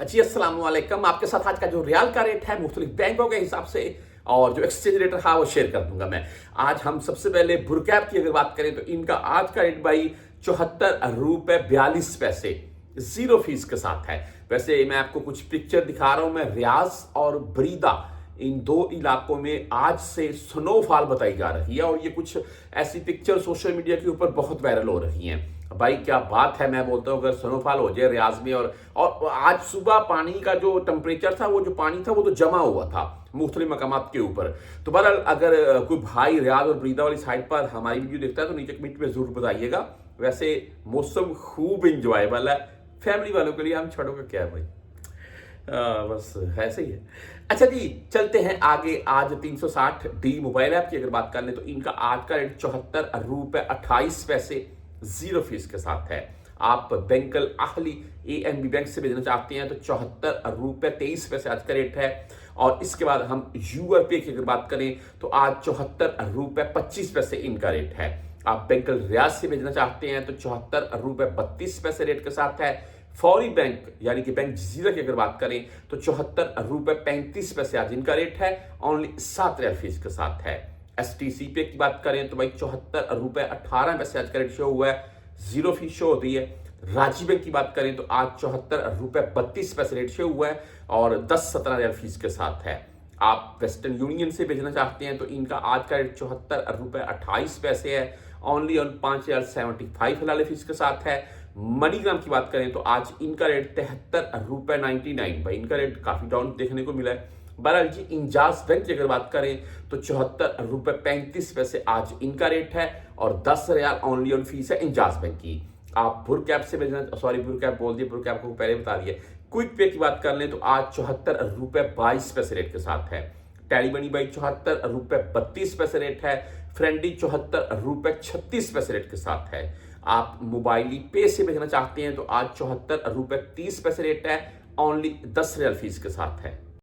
जी अस्सलाम वालेकुम। आपके साथ आज का जो रियाल का रेट है मुख्तलिफ बैंकों के हिसाब से और जो एक्सचेंज रेट रहा वो शेयर कर दूंगा मैं। आज हम सबसे पहले बुरकैब की अगर बात करें तो इनका आज का रेट भाई 74 रुपए 42 पैसे 0 फीस के साथ है। वैसे मैं आपको कुछ पिक्चर दिखा रहा हूं, मैं रियाज और बरीदा इन दो इलाकों में आज से स्नोफॉल बताई जा रही है और ये कुछ ऐसी पिक्चर सोशल मीडिया के ऊपर बहुत वायरल हो रही हैं। भाई क्या बात है, मैं बोलता हूँ अगर स्नोफॉल हो जाए रियाज में और आज सुबह पानी का जो टेम्परेचर था, वो जो पानी था वो तो जमा हुआ था मुख्तलिफ मकामात के ऊपर। तो बहरहाल अगर कोई भाई रियाज और बरीदा वाली साइड पर हमारी वीडियो देखता है तो नीचे कमेंट में जरूर बताइएगा। वैसे मौसम खूब इंजॉयबल है, फैमिली वालों के लिए, हम छोड़ों का क्या है भाई, बस ऐसे ही है। अच्छा जी, चलते हैं आगे। आज 360D मोबाइल ऐप की अगर बात कर लें तो इनका आज का रेट 74 रुपए 28 पैसे 0 फीस के साथ है। आप बैंकल आहली ANB बैंक से भेजना चाहते हैं तो 74 रुपए 23 पैसे आज का रेट है। और इसके बाद हम यूआरपे की अगर बात करें तो आज 74 रुपए 25 पैसे इनका रेट है। आप बैंकल रियाज से भेजना चाहते हैं तो 74 रुपए 32 पैसे रेट के साथ है। फौरी बैंक यानी कि बैंक जजीरा की अगर बात करें तो 74 रुपए 35 पैसे आज इनका रेट है, ओनली 7 रियाल फीस के साथ है। STC पे की बात करें तो भाई 74 रुपए 18 पैसे आज का रेट शो हुआ है, 0 फीस शो होती है। राजी बैंक की बात करें तो आज 74 रुपए 32 पैसे रेट शो हुआ है और 10-17 रियाल फीस के साथ है। आप वेस्टर्न यूनियन से भेजना चाहते हैं तो इनका आज का रेट 74 रुपए 28 पैसे है, ओनली ऑन 5,75 हलाल फीस के साथ है। मनीग्राम की बात करें तो आज इनका रेट 73 रुपए 99, भाई इनका रेट काफी डाउन देखने को मिला है। बहरहाल जी, इंजाज बैंक की अगर बात करें तो 74 रुपए 35 पैसे आज इनका रेट है और 10 रियाल ओनली ऑन फीस है इंजाज बैंक की। आप बुरकैब से भेजना, सॉरी बुरकैब बोल दिए, बुरकैब को पहले बता दिए। क्विक पे की बात कर लें तो आज 74 रुपए 22 पैसे रेट के साथ है। टैली मनी बाई 74 रुपए 32 पैसे रेट है। फ्रेंडी 74 रुपए 36 पैसे रेट के साथ है। आप मोबाइली पे से भेजना चाहते हैं तो आज 74 रुपए 30 पैसे रेट है, ओनली 10 रियाल फीस के साथ है।